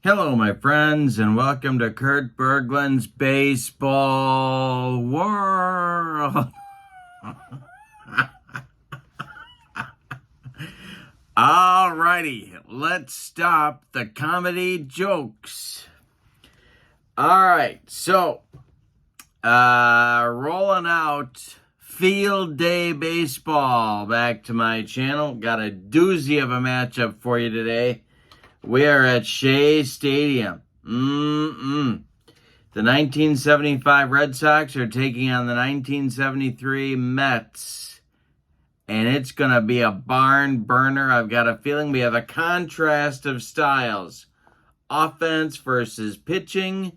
Hello, my friends, and welcome to Kurt Berglund's Baseball World. Alrighty, let's stop the comedy jokes. Alright, so, rolling out Field Day Baseball back to my channel. Got a doozy of a matchup for you today. We are at Shea Stadium. The 1975 Red Sox are taking on the 1973 Mets. And it's going to be a barn burner. I've got a feeling we have a contrast of styles. Offense versus pitching.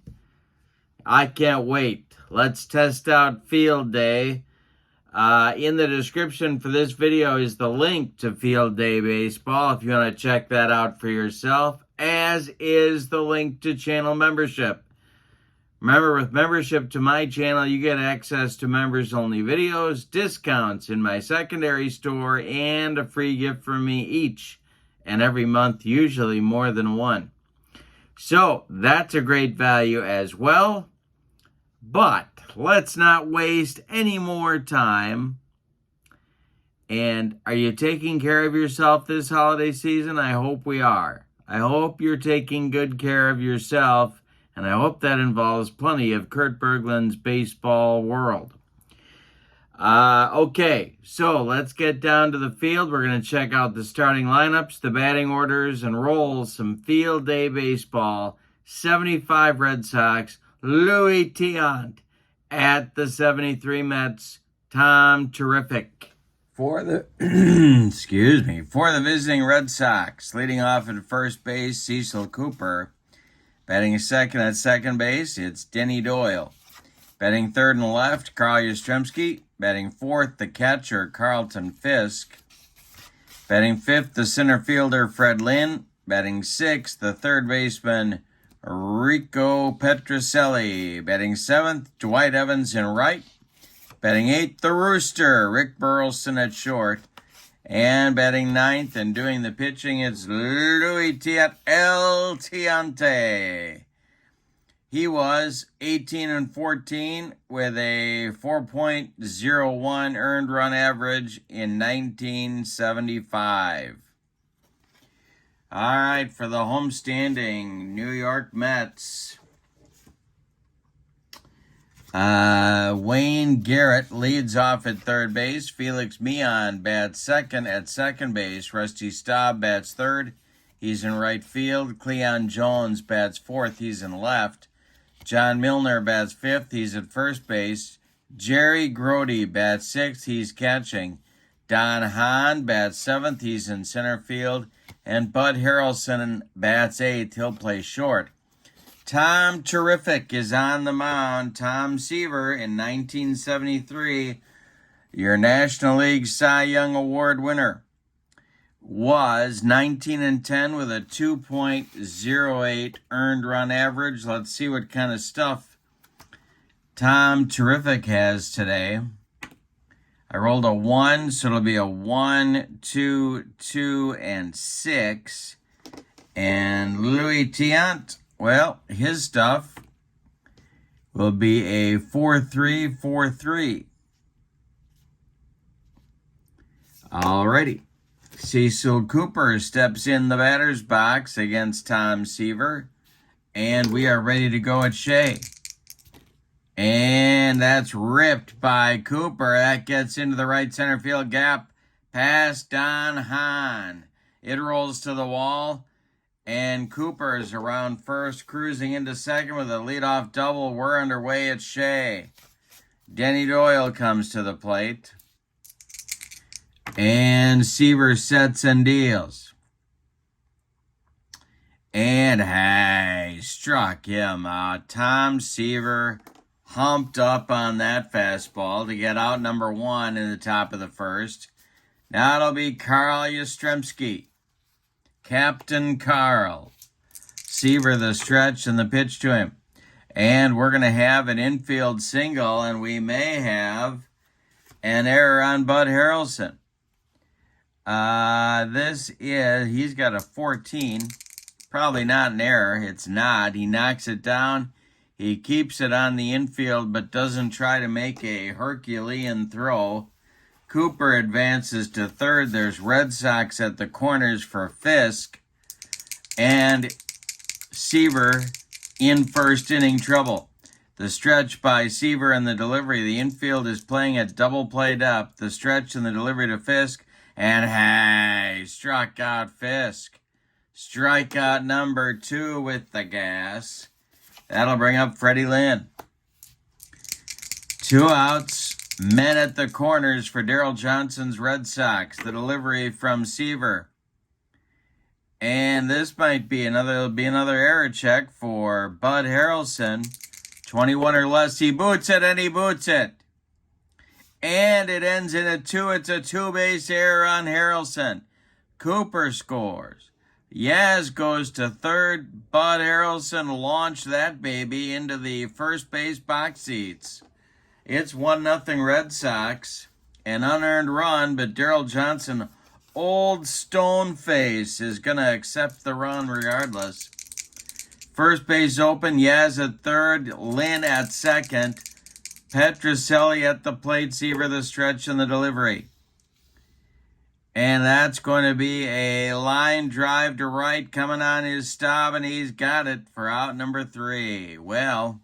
I can't wait. Let's test out Field Day. In the description for this video is the link to Field Day Baseball if you want to check that out for yourself, as is the link to channel membership. Remember, with membership to my channel, you get access to members-only videos, discounts in my secondary store, and a free gift from me each and every month, usually more than one. So, that's a great value as well. But let's not waste any more time. And are you taking care of yourself this holiday season? I hope we are. I hope you're taking good care of yourself, and I hope that involves plenty of Kurt Berglund's Baseball World. Okay, so let's get down to the field. We're going to check out the starting lineups, the batting orders, and roll some Field Day Baseball. 75 Red Sox, Louis Tiant. At the 73 Mets, Tom Terrific. For the for the visiting Red Sox, leading off at first base, Cecil Cooper. Batting second at second base, it's Denny Doyle. Batting third and left, Carl Yastrzemski. Batting fourth, the catcher, Carlton Fisk. Batting fifth, the center fielder, Fred Lynn. Batting sixth, the third baseman, Rico Petrocelli. Batting seventh, Dwight Evans in right. Batting eighth, the Rooster, Rick Burleson at short. And batting ninth and doing the pitching, it's Louis Tiant, El Tiante. He was 18-14 with a 4.01 earned run average in 1975. All right, for the homestanding New York Mets, Wayne Garrett leads off at third base. Felix Meehan bats second at second base. Rusty Staub bats third. He's in right field. Cleon Jones bats fourth. He's in left. John Milner bats fifth. He's at first base. Jerry Grody bats sixth. He's catching. Don Hahn bats seventh. He's in center field. And Bud Harrelson bats eighth. He'll play short. Tom Terrific is on the mound. Tom Seaver in 1973, your National League Cy Young Award winner, was 19-10 with a 2.08 earned run average. Let's see what kind of stuff Tom Terrific has today. I rolled a 1, so it'll be a 1, 2, 2, and 6. And Louis Tiant, well, his stuff will be a 4-3, 4-3. Alrighty. Cecil Cooper steps in the batter's box against Tom Seaver. And we are ready to go at Shea. And that's ripped by Cooper. That gets into the right center field gap past Don Hahn. It rolls to the wall, and Cooper is around first, cruising into second with a leadoff double. We're underway at Shea. Denny Doyle comes to the plate, and Seaver sets and deals. And hey, struck him out. Tom Seaver humped up on that fastball to get out number 1 in the top of the first. Now it'll be Carl Yastrzemski. Captain Carl. Seaver the stretch and the pitch to him. And we're going to have an infield single, and we may have an error on Bud Harrelson. He's got a 14. Probably not an error. It's not. He knocks it down. He keeps it on the infield, but doesn't try to make a Herculean throw. Cooper advances to third. There's Red Sox at the corners for Fisk. And Seaver in first inning trouble. The stretch by Seaver and the delivery. The infield is playing at double play depth. The stretch and the delivery to Fisk. And hey, struck out Fisk. Strikeout number 2 with the gas. That'll bring up Freddie Lynn. 2 outs. Men at the corners for Daryl Johnson's Red Sox. The delivery from Seaver. And this might be another error check for Bud Harrelson. 21 or less. He boots it and he boots it. And it ends in a 2. It's a 2-base error on Harrelson. Cooper scores. Yaz goes to third. Bud Harrelson launched that baby into the first base box seats. It's 1-0 Red Sox. An unearned run, but Daryl Johnson, old stone face, is going to accept the run regardless. First base open. Yaz at third. Lynn at second. Petrocelli at the plate. Seaver the stretch and the delivery. And that's going to be a line drive to right coming on his stop, and he's got it for out number 3. Well,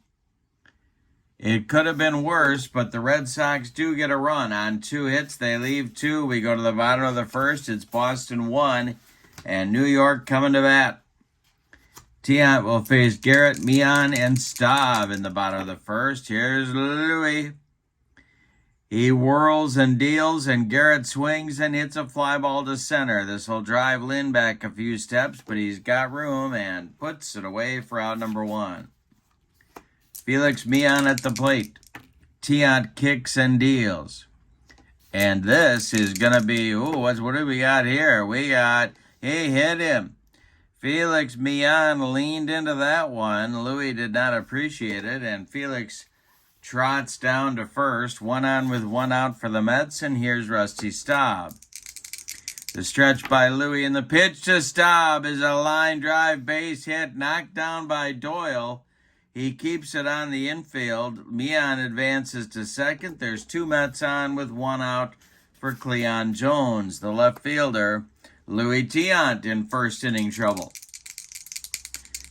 it could have been worse, but the Red Sox do get a run. On 2 hits, they leave 2. We go to the bottom of the first. It's Boston 1, and New York coming to bat. Tiant will face Garrett, Mian, and Staub in the bottom of the first. Here's Louis. He whirls and deals, and Garrett swings and hits a fly ball to center. This will drive Lynn back a few steps, but he's got room and puts it away for out number 1. Felix Mian at the plate. Tiant kicks and deals. And this is going to be, what do we got here? He hit him. Felix Mian leaned into that one. Louis did not appreciate it, and Felix trots down to first. 1 on with 1 out for the Mets, and here's Rusty Staub. The stretch by Louis, and the pitch to Staub is a line drive base hit, knocked down by Doyle. He keeps it on the infield. Mian advances to second. There's 2 Mets on with 1 out for Cleon Jones. The left fielder, Louis Tiant, in first inning trouble.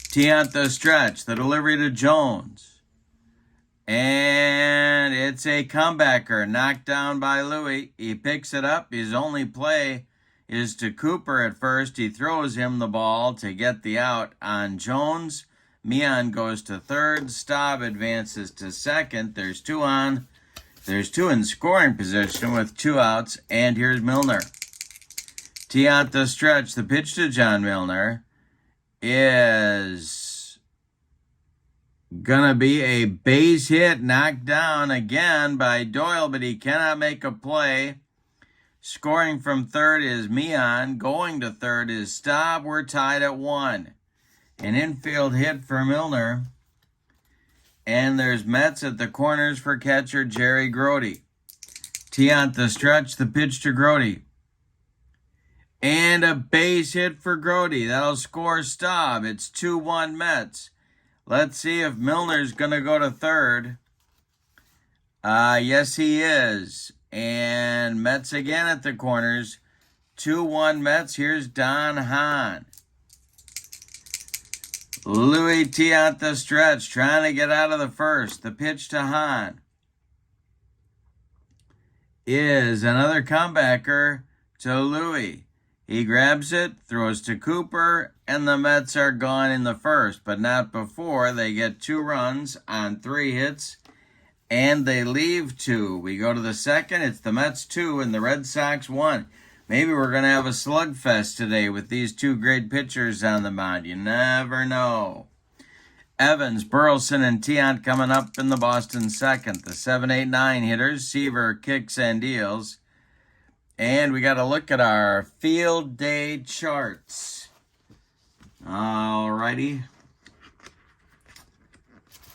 Tiant the stretch, the delivery to Jones. And it's a comebacker knocked down by Louis. He picks it up. His only play is to Cooper at first. He throws him the ball to get the out on Jones. Mian goes to third. Staub advances to second. There's 2 on. There's 2 in scoring position with 2 outs. And here's Milner. Tiant the stretch. The pitch to John Milner is gonna be a base hit, knocked down again by Doyle, but he cannot make a play. Scoring from third is Mian. Going to third is Staub. We're tied at 1. An infield hit for Milner. And there's Mets at the corners for catcher Jerry Grody. Tiant the stretch, the pitch to Grody. And a base hit for Grody. That'll score Staub. It's 2-1 Mets. Let's see if Milner's going to go to third. Yes, he is. And Mets again at the corners. 2-1 Mets. Here's Don Hahn. Louis Tiant the stretch, trying to get out of the first. The pitch to Hahn is another comebacker to Louis. He grabs it, throws to Cooper, and the Mets are gone in the first, but not before they get 2 runs on 3 hits, and they leave 2. We go to the second. It's the Mets 2 and the Red Sox 1. Maybe we're going to have a slugfest today with these 2 great pitchers on the mound. You never know. Evans, Burleson, and Tiant coming up in the Boston second. The 7, 8, 9 hitters. Seaver kicks and deals. And we got to look at our field day charts. Alrighty.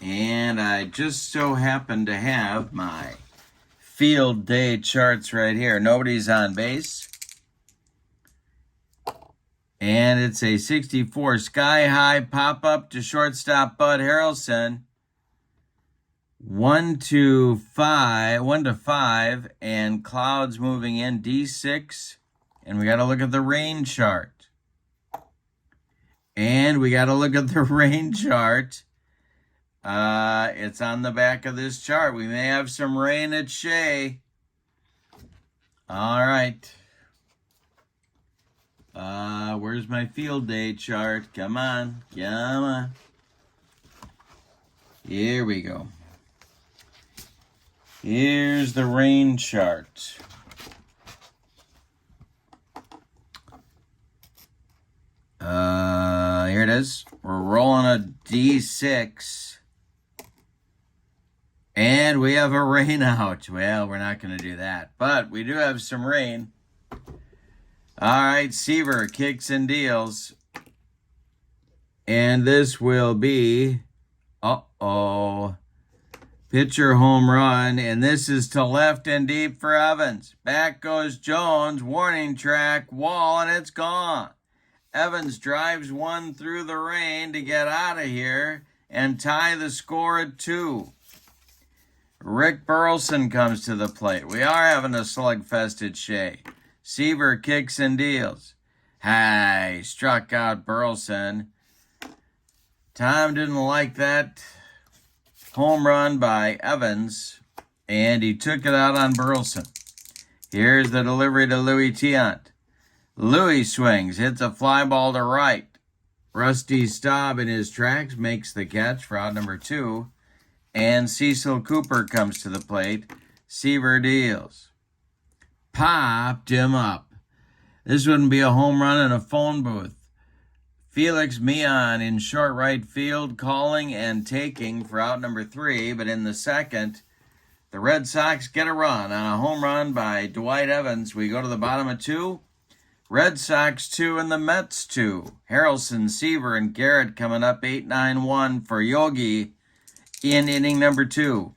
And I just so happen to have my field day charts right here. Nobody's on base. And it's a 64 sky high pop up to shortstop Bud Harrelson. 1 to 5, and clouds moving in D6. And we got to look at the rain chart. It's on the back of this chart. We may have some rain at Shea. All right. Where's my field day chart? Come on. Here we go. Here's the rain chart. Here it is. We're rolling a D6. And we have a rain out. Well, we're not going to do that. But we do have some rain. All right, Seaver kicks and deals. And this will be, pitcher home run. And this is to left and deep for Evans. Back goes Jones, warning track, wall, and it's gone. Evans drives one through the rain to get out of here and tie the score at 2. Rick Burleson comes to the plate. We are having a slugfest at Shea. Seaver kicks and deals. Hey, struck out Burleson. Tom didn't like that home run by Evans, and he took it out on Burleson. Here's the delivery to Louis Tiant. Louis swings, hits a fly ball to right. Rusty Staub in his tracks makes the catch for out number 2. And Cecil Cooper comes to the plate. Seaver deals. Popped him up. This wouldn't be a home run in a phone booth. Felix Mion in short right field, calling and taking for out number 3. But in the second, the Red Sox get a run on a home run by Dwight Evans. We go to the bottom of 2. Red Sox 2 and the Mets 2. Harrelson, Seaver, and Garrett coming up 8-9-1 for Yogi in inning number 2.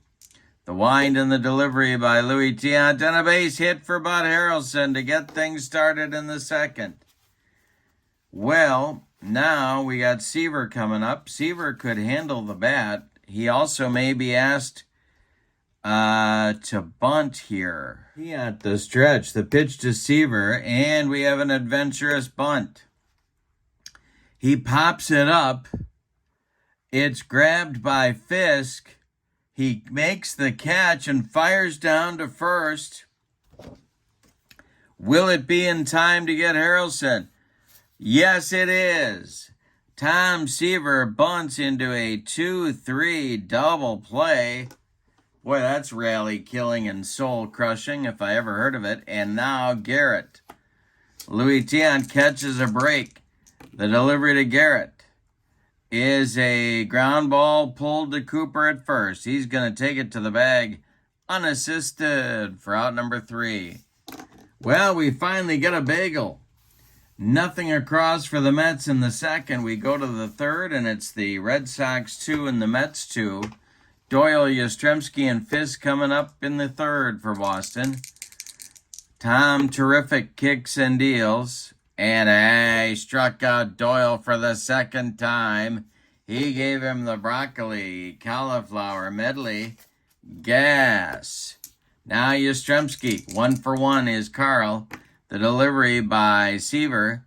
The wind and the delivery by Louis Tiant and a base hit for Bud Harrelson to get things started in the second. Well, now we got Seaver coming up. Seaver could handle the bat. He also may be asked to bunt here. He at the stretch, the pitch to Seaver, and we have an adventurous bunt. He pops it up. It's grabbed by Fisk. He makes the catch and fires down to first. Will it be in time to get Harrelson? Yes, it is. Tom Seaver bunts into a 2-3 double play. Boy, that's rally killing and soul crushing if I ever heard of it. And now Garrett. Louis Tiant catches a break. The delivery to Garrett is a ground ball pulled to Cooper at first. He's going to take it to the bag unassisted for out number 3. Well, we finally get a bagel. Nothing across for the Mets in the second. We go to the third, and it's the Red Sox 2 and the Mets 2. Doyle, Yastrzemski, and Fisk coming up in the third for Boston. Tom terrific kicks and deals. And he struck out Doyle for the second time. He gave him the broccoli, cauliflower medley. Gas. Now Yastrzemski. 1 for 1 is Carl. The delivery by Seaver.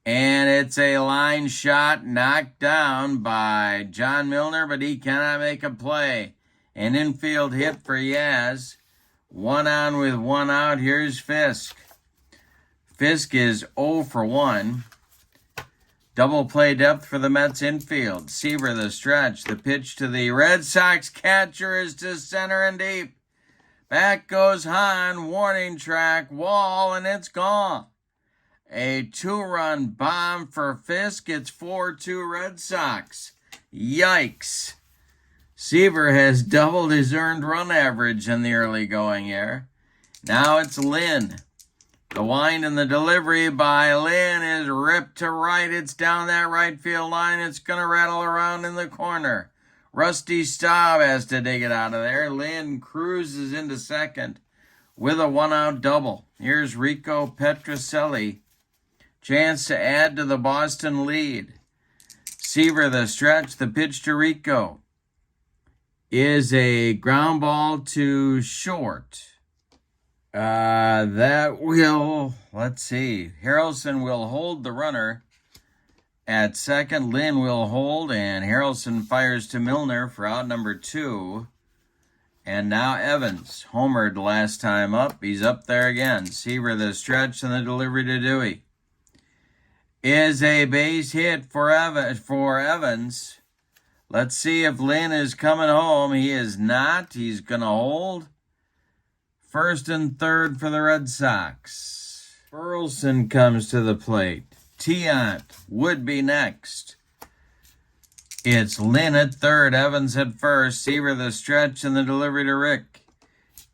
And it's a line shot knocked down by John Milner, but he cannot make a play. An infield hit for Yaz. 1 on with 1 out. Here's Fisk. Fisk is 0 for 1. Double play depth for the Mets infield. Seaver the stretch. The pitch to the Red Sox catcher is to center and deep. Back goes Hahn. Warning track. Wall, and it's gone. A 2-run bomb for Fisk. It's 4-2 Red Sox. Yikes. Seaver has doubled his earned run average in the early going here. Now it's Lynn. The wind and the delivery by Lynn is ripped to right. It's down that right field line. It's going to rattle around in the corner. Rusty Staub has to dig it out of there. Lynn cruises into second with a 1-out double. Here's Rico Petrocelli Chance to add to the Boston lead. Seaver, the stretch, the pitch to Rico is a ground ball to short. That will, let's see, Harrelson will hold the runner at second. Lynn will hold, and Harrelson fires to Milner for out number 2. And now Evans, homered last time up. He's up there again. Seaver, the stretch, and the delivery to Dewey is a base hit for Evans. Let's see if Lynn is coming home. He is not. He's going to hold. First and third for the Red Sox. Burleson comes to the plate. Tiant would be next. It's Lynn at third, Evans at first. Seaver, the stretch, and the delivery to Rick.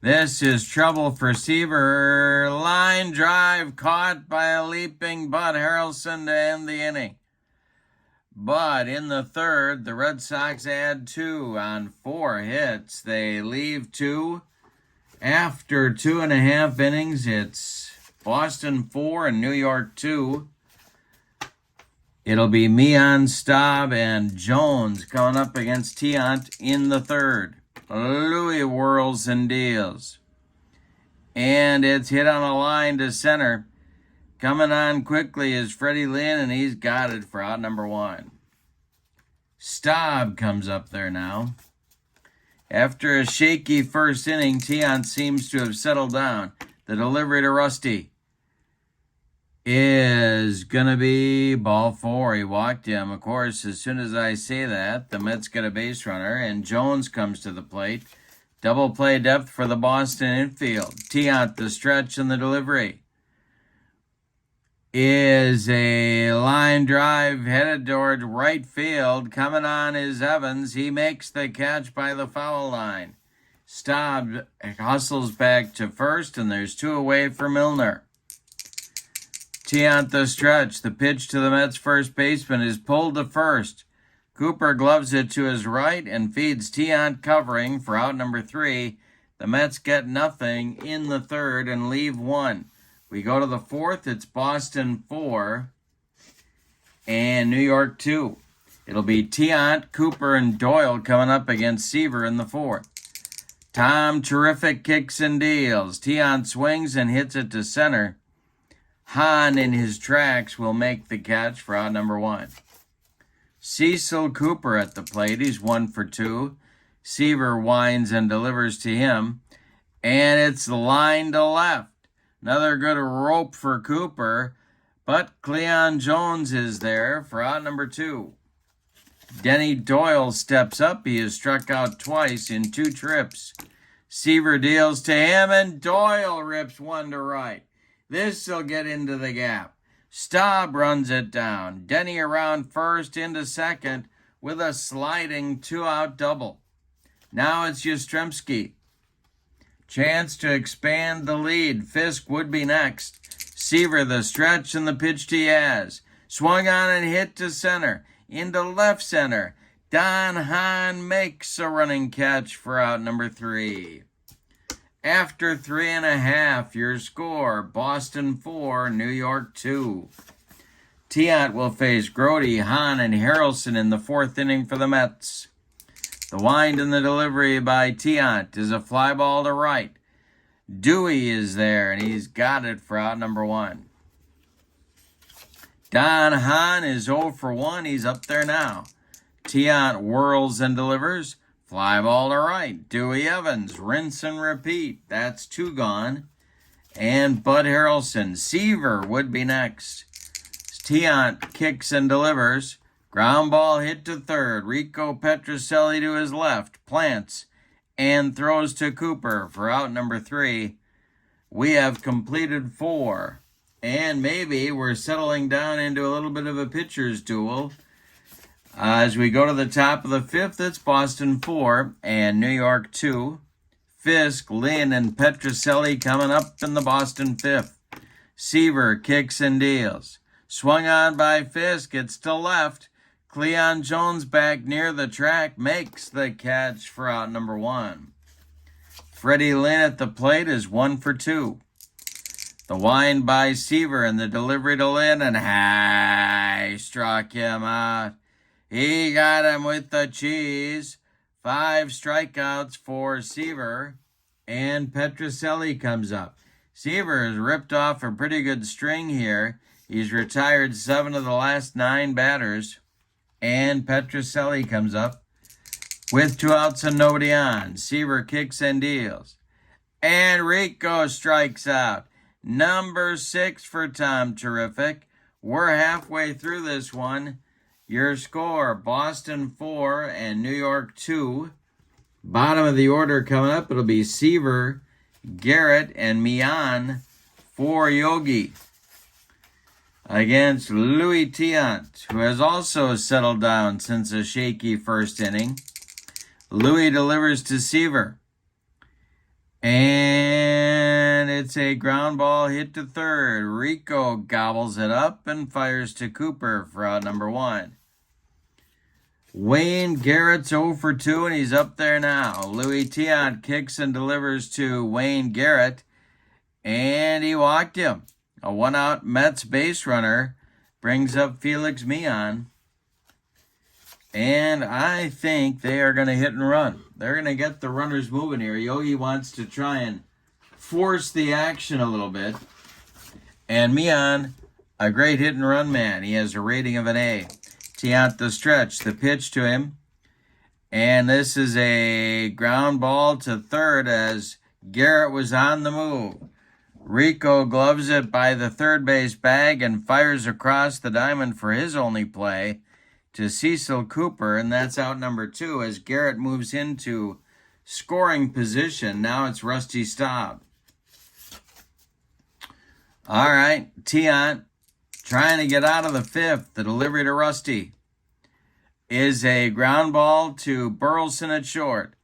This is trouble for Seaver. Line drive caught by a leaping Bud Harrelson to end the inning. But in the third, the Red Sox add 2 on 4 hits. They leave 2. After 2.5 innings, it's Boston 4 and New York 2. It'll be Mian, Staub, and Jones coming up against Tiant in the third. Louis whirls and deals. And it's hit on a line to center. Coming on quickly is Freddie Lynn, and he's got it for out number 1. Staub comes up there now. After a shaky first inning, Tiant seems to have settled down. The delivery to Rusty is going to be ball 4. He walked him. Of course, as soon as I say that, the Mets get a base runner, and Jones comes to the plate. Double play depth for the Boston infield. Tiant, the stretch, and the delivery is a line drive headed toward right field. Coming on is Evans. He makes the catch by the foul line. Staub hustles back to first, and there's 2 away for Milner. Tiant, the stretch. The pitch to the Mets first baseman is pulled to first. Cooper gloves it to his right and feeds Tiant covering for out number 3. The Mets get nothing in the third and leave 1. We go to the fourth. It's Boston 4 and New York 2. It'll be Tiant, Cooper, and Doyle coming up against Seaver in the fourth. Tom terrific kicks and deals. Tiant swings and hits it to center. Hahn in his tracks will make the catch for out number 1. Cecil Cooper at the plate. He's 1 for 2. Seaver winds and delivers to him. And it's line to left. Another good rope for Cooper. But Cleon Jones is there for out number 2. Denny Doyle steps up. He has struck out twice in 2 trips. Seaver deals to him, and Doyle rips one to right. This will get into the gap. Staub runs it down. Denny around first into second with a sliding 2-out double. Now it's Yastrzemski. Chance to expand the lead. Fisk would be next. Seaver, the stretch, and the pitch to Yaz. Swung on and hit to center. Into left center. Don Hahn makes a running catch for out number 3. After 3.5, your score, Boston 4, New York 2. Tiant will face Grody, Hahn, and Harrelson in the fourth inning for the Mets. The wind and the delivery by Tiant is a fly ball to right. Dewey is there, and he's got it for out number 1. Don Hahn is 0 for 1. He's up there now. Tiant whirls and delivers. Fly ball to right. Dewey Evans, rinse and repeat. That's 2 gone. And Bud Harrelson. Seaver would be next. Tiant kicks and delivers. Ground ball hit to third. Rico Petrocelli to his left. Plants and throws to Cooper for out number 3. We have completed 4. And maybe we're settling down into a little bit of a pitcher's duel. As we go to the top of the 5th, it's Boston 4 and New York 2. Fisk, Lynn, and Petrocelli coming up in the Boston 5th. Seaver kicks and deals. Swung on by Fisk. It's to left. Cleon Jones back near the track makes the catch for out number 1. Freddie Lynn at the plate is 1 for 2. The wind by Seaver and the delivery to Lynn, and he struck him out. He got him with the cheese. 5 strikeouts for Seaver, and Petrocelli comes up. Seaver has ripped off a pretty good string here. He's retired 7 of the last 9 batters, and Petrocelli comes up with 2 outs and nobody on. Seaver kicks and deals, and Rico strikes out. Number 6 for Tom Terrific. We're halfway through this one. Your score, Boston 4 and New York 2. Bottom of the order coming up, it'll be Seaver, Garrett, and Mian for Yogi against Louis Tiant, who has also settled down since a shaky first inning. Louis delivers to Seaver, and it's a ground ball hit to third. Rico gobbles it up and fires to Cooper for out number 1. Wayne Garrett's 0 for 2, and he's up there now. Louis Tiant kicks and delivers to Wayne Garrett, and he walked him. A 1-out Mets base runner brings up Felix Mian, and I think they are going to hit and run. They're going to get the runners moving here. Yogi wants to try and force the action a little bit, and Mian, a great hit and run man. He has a rating of an A. Tiant the stretch, the pitch to him, and this is a ground ball to third as Garrett was on the move. Rico gloves it by the third base bag and fires across the diamond for his only play to Cecil Cooper, and that's out number 2 as Garrett moves into scoring position. Now it's Rusty Staub. All right, Tiant trying to get out of the 5th. The delivery to Rusty is a ground ball to Burleson at short.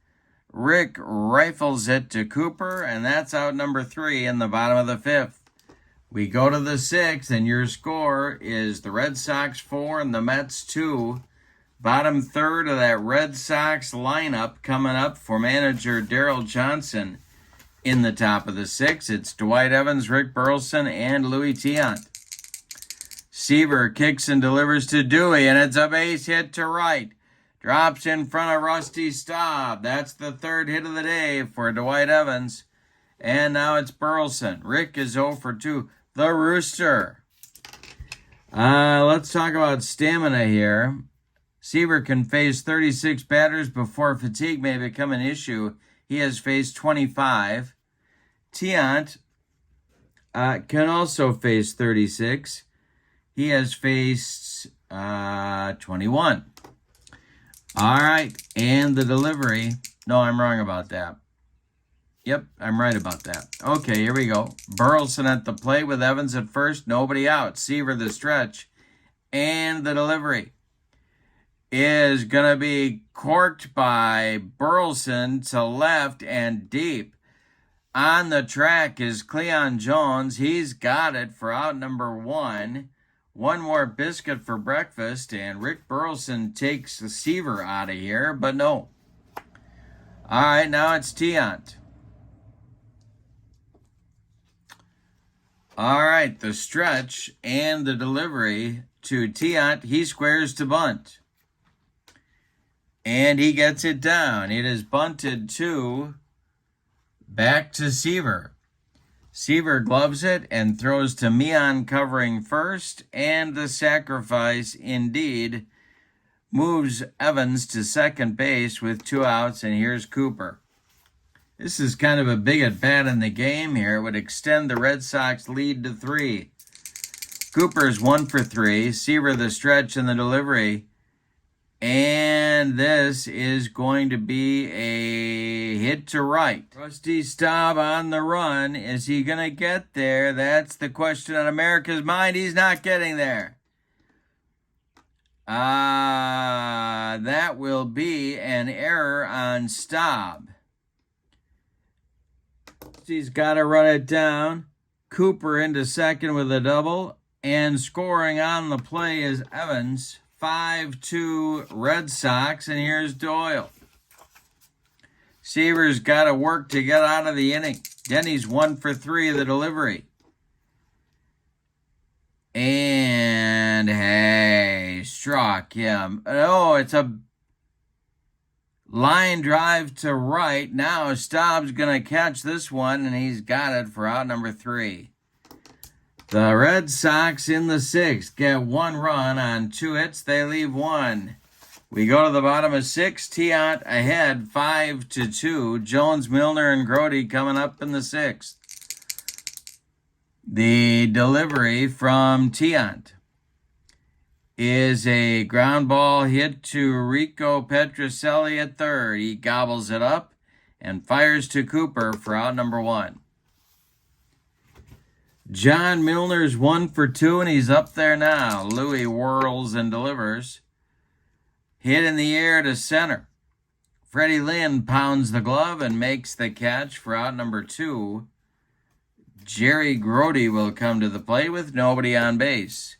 Rick rifles it to Cooper, and that's out number 3 in the bottom of the 5th. We go to the 6th, and your score is the Red Sox 4 and the Mets 2. Bottom third of that Red Sox lineup coming up for manager Darryl Johnson. In the top of the 6th, it's Dwight Evans, Rick Burleson, and Louis Tiant. Seaver kicks and delivers to Dewey, and it's a base hit to right. Drops in front of Rusty Staub. That's the 3rd hit of the day for Dwight Evans. And now it's Burleson. Rick is 0 for 2. The Rooster. Let's talk about stamina here. Seaver can face 36 batters before fatigue may become an issue. He has faced 25. Tiant can also face 36. He has faced 21. All right, and the delivery. No, I'm wrong about that. Yep, I'm right about that. Okay, here we go. Burleson at the plate with Evans at first, nobody out. Seaver the stretch, and the delivery is going to be corked by Burleson to left and deep. On the track is Cleon Jones. He's got it for out number 1. One more biscuit for breakfast, and Rick Burleson takes the Seaver out of here, but no. All right, now it's Tiant. All right, the stretch and the delivery to Tiant. He squares to bunt, and he gets it down. It is bunted to back to Seaver. Seaver gloves it and throws to Mian covering first, and the sacrifice indeed moves Evans to second base with 2 outs, and here's Cooper. This is kind of a big at-bat in the game here. It would extend the Red Sox lead to 3. Cooper's 1 for 3. Seaver the stretch and the delivery. And this is going to be a hit to right. Rusty Staub on the run. Is he going to get there? That's the question on America's mind. He's not getting there. That will be an error on Staub. He's got to run it down. Cooper into second with a double. And scoring on the play is Evans. 5-2 Red Sox, and here's Doyle. Seaver's got to work to get out of the inning. Denny's 1 for 3 of the delivery. And hey, struck him. Oh, it's a line drive to right. Now Staub's going to catch this one, and he's got it for out number 3. The Red Sox in the 6th get 1 run on 2 hits. They leave 1. We go to the bottom of 6. Tiant ahead 5-2. Jones, Milner, and Grody coming up in the 6th. The delivery from Tiant is a ground ball hit to Rico Petrocelli at 3rd. He gobbles it up and fires to Cooper for out number 1. John Milner's 1 for 2, and he's up there now. Louis whirls and delivers. Hit in the air to center. Freddie Lynn pounds the glove and makes the catch for out number 2. Jerry Grody will come to the plate with nobody on base.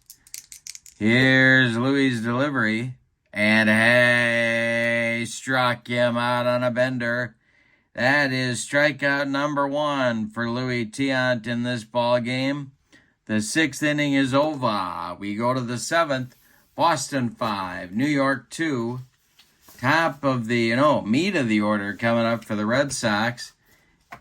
Here's Louis' delivery. And hey, struck him out on a bender. That is strikeout number 1 for Louis Tiant in this ball game. The 6th inning is over. We go to the 7th. Boston 5, New York 2. Top of the, meat of the order coming up for the Red Sox.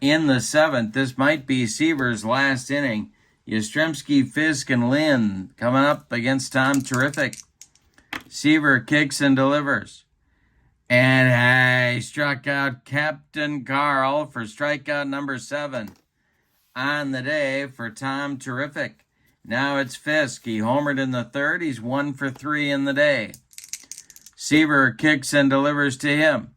In the 7th, this might be Seaver's last inning. Yastrzemski, Fisk, and Lynn coming up against Tom Terrific. Seaver kicks and delivers. And he struck out Captain Carl for strikeout number 7 on the day for Tom Terrific. Now it's Fisk. He homered in the 3rd. He's 1 for 3 in the day. Seaver kicks and delivers to him.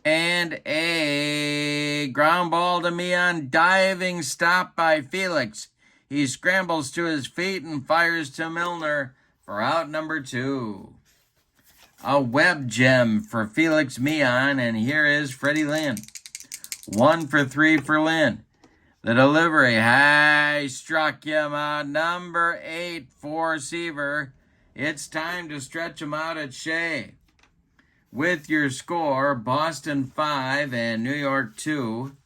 And a ground ball to Mian. Diving stop by Felix. He scrambles to his feet and fires to Milner for out number 2. A web gem for Felix Mian, and here is Freddie Lynn. 1 for 3 for Lynn. The delivery, struck him out. Number 8 for Seaver. It's time to stretch him out at Shea. With your score, Boston 5 and New York 2.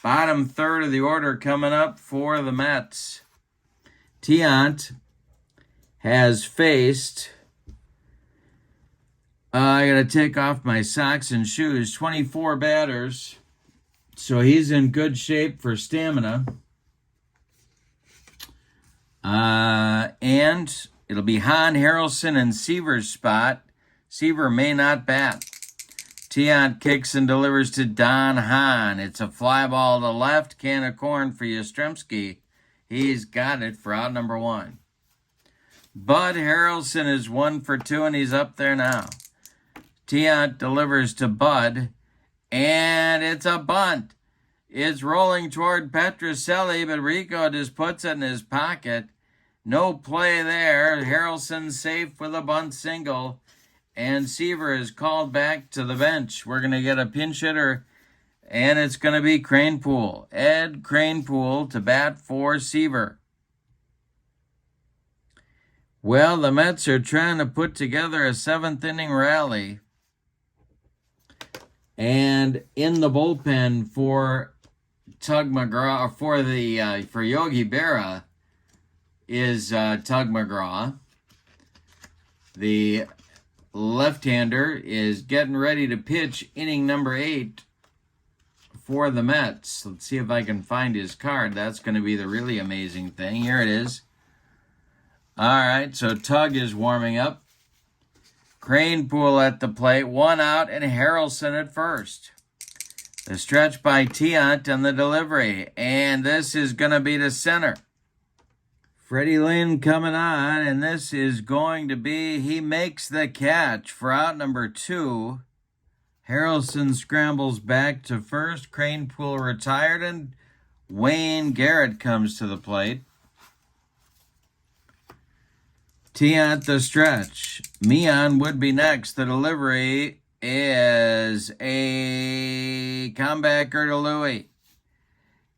Bottom 3rd of the order coming up for the Mets. Tiant has faced... I got to take off my socks and shoes. 24 batters. So he's in good shape for stamina. And it'll be Hahn, Harrelson, and Seaver's spot. Seaver may not bat. Tiant kicks and delivers to Don Hahn. It's a fly ball to left. Can of corn for Yastrzemski. He's got it for out number 1. Bud Harrelson is 1 for 2, and he's up there now. Tiant delivers to Bud, and it's a bunt. It's rolling toward Petrocelli, but Rico just puts it in his pocket. No play there. Harrelson safe with a bunt single, and Seaver is called back to the bench. We're going to get a pinch hitter, and it's going to be Cranepool. Ed Cranepool to bat for Seaver. Well, the Mets are trying to put together a 7th inning rally. And in the bullpen for Tug McGraw, for Yogi Berra, is Tug McGraw. The left-hander is getting ready to pitch inning number 8 for the Mets. Let's see if I can find his card. That's going to be the really amazing thing. Here it is. All right, so Tug is warming up. Cranepool at the plate, 1 out, and Harrelson at first. The stretch by Tiant and the delivery, and this is going to be to center. Freddie Lynn coming on, and this is going to be, he makes the catch for out number 2. Harrelson scrambles back to first. Cranepool retired, and Wayne Garrett comes to the plate. Tiant the stretch. Mian would be next. The delivery is a comebacker to Louis.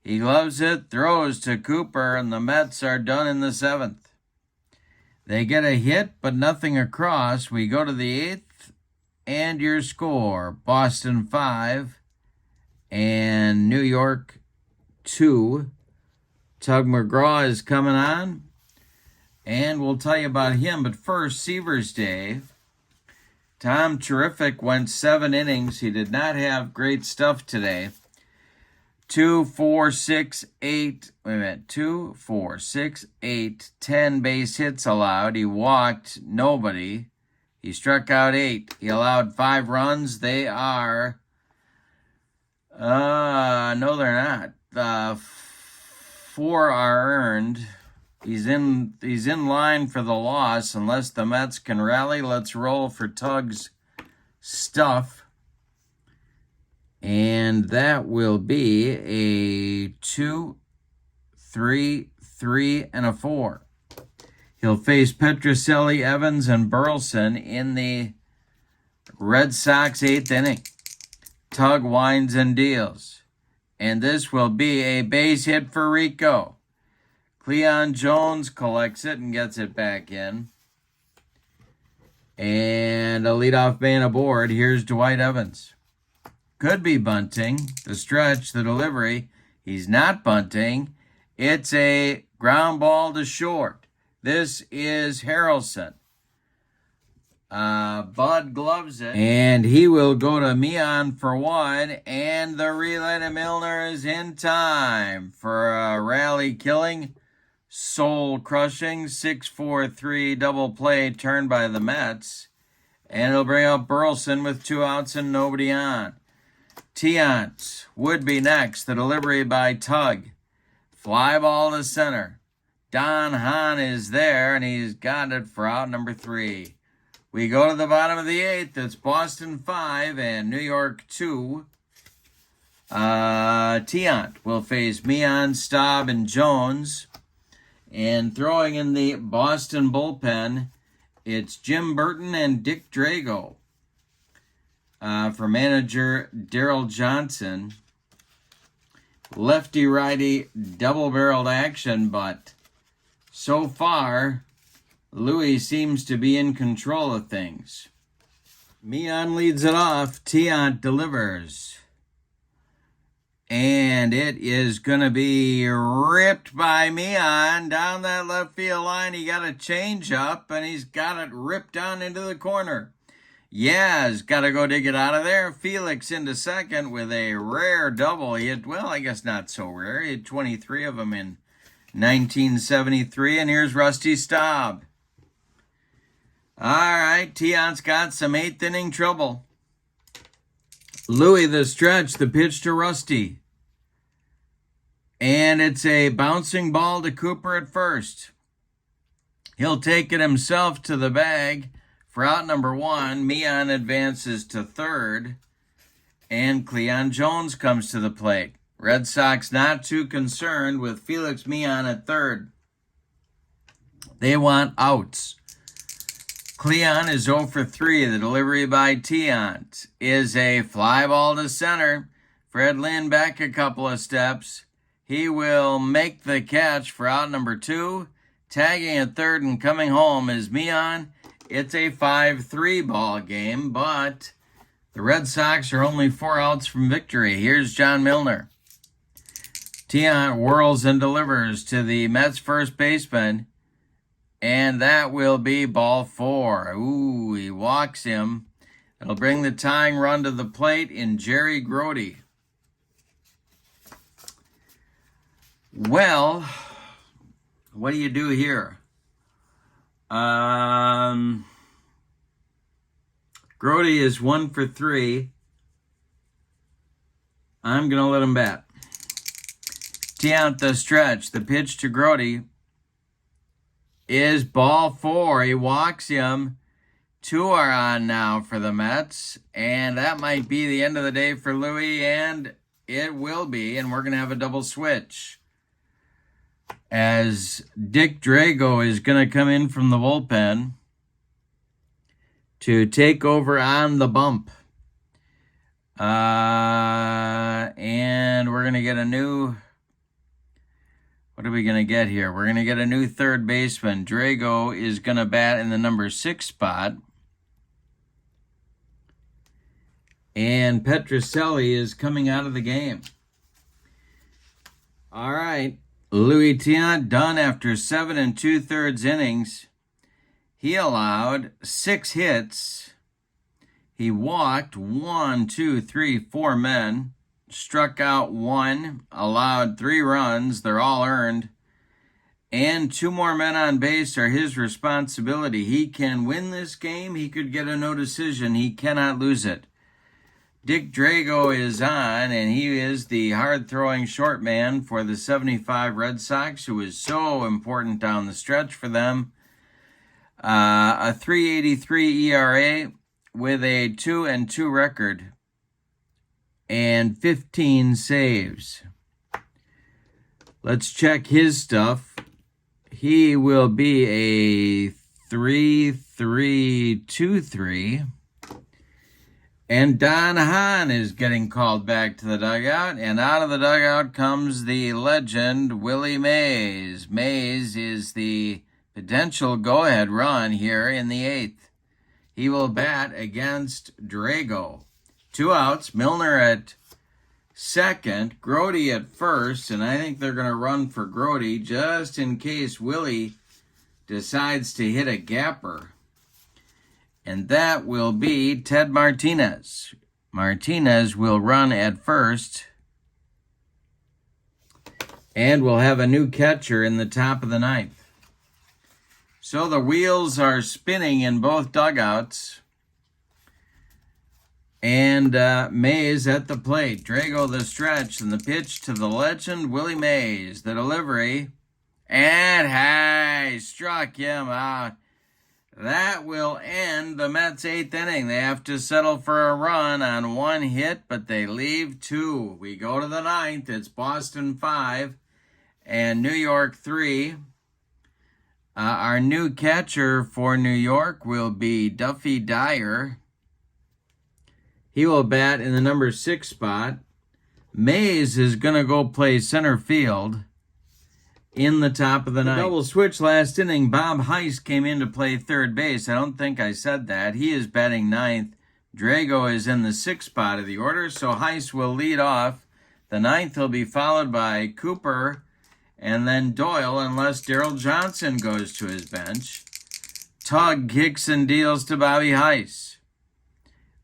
He gloves it, throws to Cooper, and the Mets are done in the 7th. They get a hit, but nothing across. We go to the 8th, and your score, Boston 5 and New York 2. Tug McGraw is coming on. And we'll tell you about him. But first, Seaver's Day. Tom Terrific went 7 innings. He did not have great stuff today. 2, 4, 6, 8. Wait a minute. 2, 4, 6, 8. 10 base hits allowed. He walked nobody. He struck out 8. He allowed 5 runs. They are... no, they're not. 4 are earned. He's in line for the loss unless the Mets can rally. Let's roll for Tug's stuff. And that will be a 2, 3, 3, and a 4. He'll face Petrocelli, Evans, and Burleson in the Red Sox 8th inning. Tug winds and deals. And this will be a base hit for Rico. Cleon Jones collects it and gets it back in. And a leadoff man aboard. Here's Dwight Evans. Could be bunting. The stretch, the delivery. He's not bunting. It's a ground ball to short. This is Harrelson. Bud gloves it. And he will go to Mian for 1. And the relay to Milner is in time for a rally killing, soul-crushing 6-4-3 double play turned by the Mets. And he'll bring up Burleson with 2 outs and nobody on. Tiant would be next. The delivery by Tug. Fly ball to center. Don Hahn is there, and he's got it for out number 3. We go to the bottom of the 8th. It's Boston 5 and New York 2. Tiant will face Mian, Staub, and Jones. And throwing in the Boston bullpen, it's Jim Burton and Dick Drago. For manager Darrell Johnson. Lefty-righty double-barreled action, but so far, Louis seems to be in control of things. Mian leads it off. Tiant delivers. And it is going to be ripped by Mian down that left field line. He got a change up, and he's got it ripped down into the corner. Yaz got to go dig it out of there. Felix into second with a rare double. He had, well, I guess not so rare. He had 23 of them in 1973. And here's Rusty Staub. All right, Tiant's got some 8th inning trouble. Louis the stretch, the pitch to Rusty. And it's a bouncing ball to Cooper at first. He'll take it himself to the bag. For out number 1, Mian advances to third, and Cleon Jones comes to the plate. Red Sox not too concerned with Felix Mian at third. They want outs. Cleon is 0 for 3. The delivery by Tiant is a fly ball to center. Fred Lynn back a couple of steps. He will make the catch for out number 2. Tagging at third and coming home is Mian. It's a 5-3 ball game, but the Red Sox are only 4 outs from victory. Here's John Milner. Tiant whirls and delivers to the Mets first baseman, and that will be ball 4. Ooh, he walks him. It'll bring the tying run to the plate in Jerry Grody. Well, what do you do here? Grody is 1 for 3. I'm going to let him bat. Tiant the stretch. The pitch to Grody is ball 4. He walks him. 2 are on now for the Mets. And that might be the end of the day for Louis. And it will be. And we're going to have a double switch, as Dick Drago is going to come in from the bullpen to take over on the bump. And we're going to get a new... What are we going to get here? We're going to get a new third baseman. Drago is going to bat in the number 6 spot. And Petrocelli is coming out of the game. All right. Louis Tiant done after 7 2/3 innings. He allowed 6 hits. He walked 4 men, struck out 1, allowed 3 runs. They're all earned. And 2 more men on base are his responsibility. He can win this game. He could get a no decision. He cannot lose it. Dick Drago is on, and he is the hard-throwing short man for the 75 Red Sox, who is so important down the stretch for them. A 3.83 ERA with a 2-2 record and 15 saves. Let's check his stuff. He will be a 3.323. And Don Hahn is getting called back to the dugout. And out of the dugout comes the legend, Willie Mays. Mays is the potential go-ahead run here in the 8th. He will bat against Drago. 2 outs, Milner at second, Grody at first, and I think they're going to run for Grody just in case Willie decides to hit a gapper. And that will be Ted Martinez. Martinez will run at first. And we'll have a new catcher in the top of the 9th. So the wheels are spinning in both dugouts. And Mays at the plate. Drago the stretch, and the pitch to the legend, Willie Mays. The delivery. And hey, struck him out. That will end the Mets' 8th inning. They have to settle for a run on 1 hit, but they leave 2. We go to the 9th. It's Boston 5 and New York 3. Our new catcher for New York will be Duffy Dyer. He will bat in the number 6 spot. Mays is going to go play center field in the top of the 9th. Double switch last inning. Bob Heiss came in to play third base. I don't think I said that. He is batting 9th. Drago is in the 6th spot of the order, so Heiss will lead off. The 9th will be followed by Cooper and then Doyle, unless Darryl Johnson goes to his bench. Tug kicks and deals to Bobby Heiss.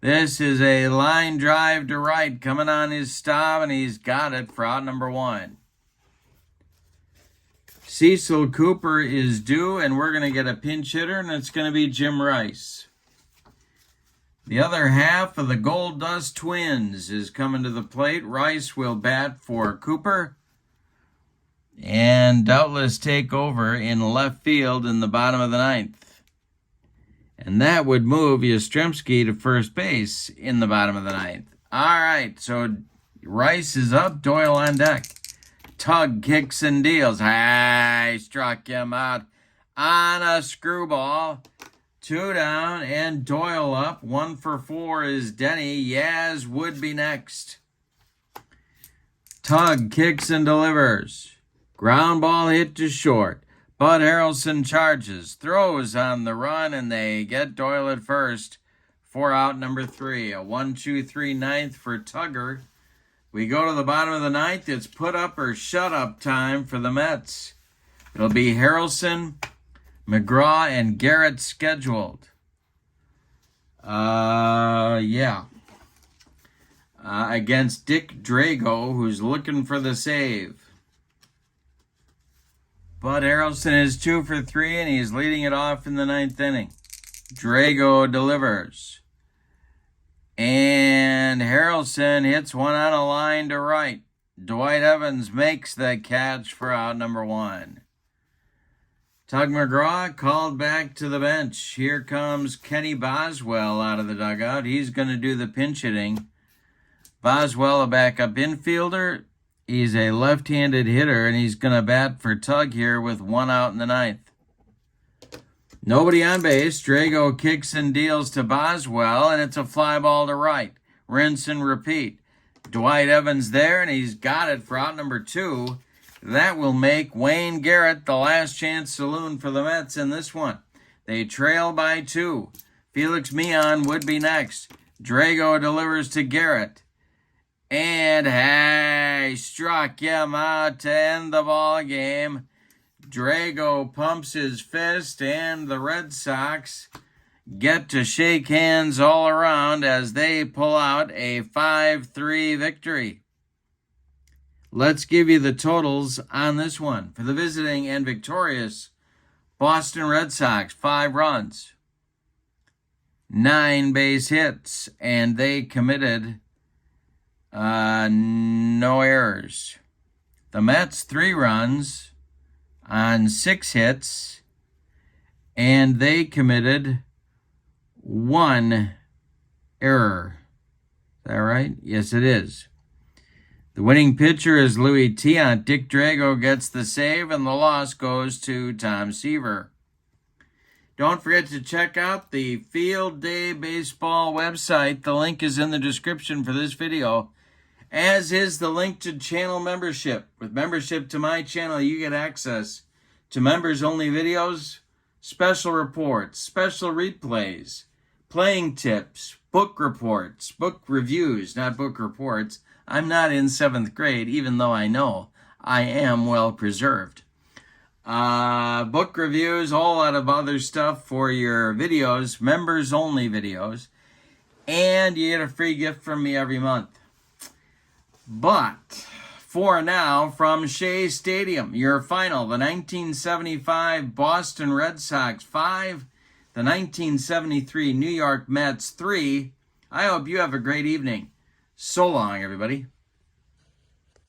This is a line drive to right coming on his stop, and he's got it for out number 1. Cecil Cooper is due, and we're going to get a pinch hitter, and it's going to be Jim Rice. The other half of the Gold Dust Twins is coming to the plate. Rice will bat for Cooper and doubtless take over in left field in the bottom of the 9th. And that would move Yastrzemski to first base in the bottom of the 9th. All right, so Rice is up, Doyle on deck. Tug kicks and deals. He struck him out on a screwball. 2 down and Doyle up. 1 for 4 is Denny. Yaz would be next. Tug kicks and delivers. Ground ball hit to short. Bud Harrelson charges, throws on the run, and they get Doyle at first for out number 3. A 1-2-3 9th for Tugger. We go to the bottom of the 9th. It's put up or shut up time for the Mets. It'll be Harrelson, McGraw, and Garrett scheduled. Against Dick Drago, who's looking for the save. Bud Harrelson is 2 for 3, and he's leading it off in the 9th inning. Drago delivers. And Harrelson hits one on a line to right. Dwight Evans makes the catch for out number 1. Tug McGraw called back to the bench. Here comes Kenny Boswell out of the dugout. He's going to do the pinch hitting. Boswell, a backup infielder. He's a left-handed hitter, and he's going to bat for Tug here with 1 out in the 9th. Nobody on base. Drago kicks and deals to Boswell, and it's a fly ball to right. Rinse and repeat. Dwight Evans there, and he's got it for out number 2. That will make Wayne Garrett the last chance saloon for the Mets in this one. They trail by 2. Felix Mion would be next. Drago delivers to Garrett. And hey, struck him out to end the ball game. Drago pumps his fist, and the Red Sox get to shake hands all around as they pull out a 5-3 victory. Let's give you the totals on this one. For the visiting and victorious Boston Red Sox, 5 runs, 9 base hits, and they committed no errors. The Mets, 3 runs on 6 hits, and they committed 1 error. Is that right? Yes, it is. The winning pitcher is Louis Tiant. Dick Drago gets the save, and the loss goes to Tom Seaver. Don't forget to check out the Field Day Baseball website. The link is in the description for this video, as is the link to channel membership. With membership to my channel, you get access to members-only videos, special reports, special replays, playing tips, book reports, book reviews, not book reports. I'm not in 7th grade, even though I know I am well preserved. Book reviews, a whole lot of other stuff for your videos, members-only videos, and you get a free gift from me every month. But for now, from Shea Stadium, your final, the 1975 Boston Red Sox 5, the 1973 New York Mets 3. I hope you have a great evening. So long, everybody.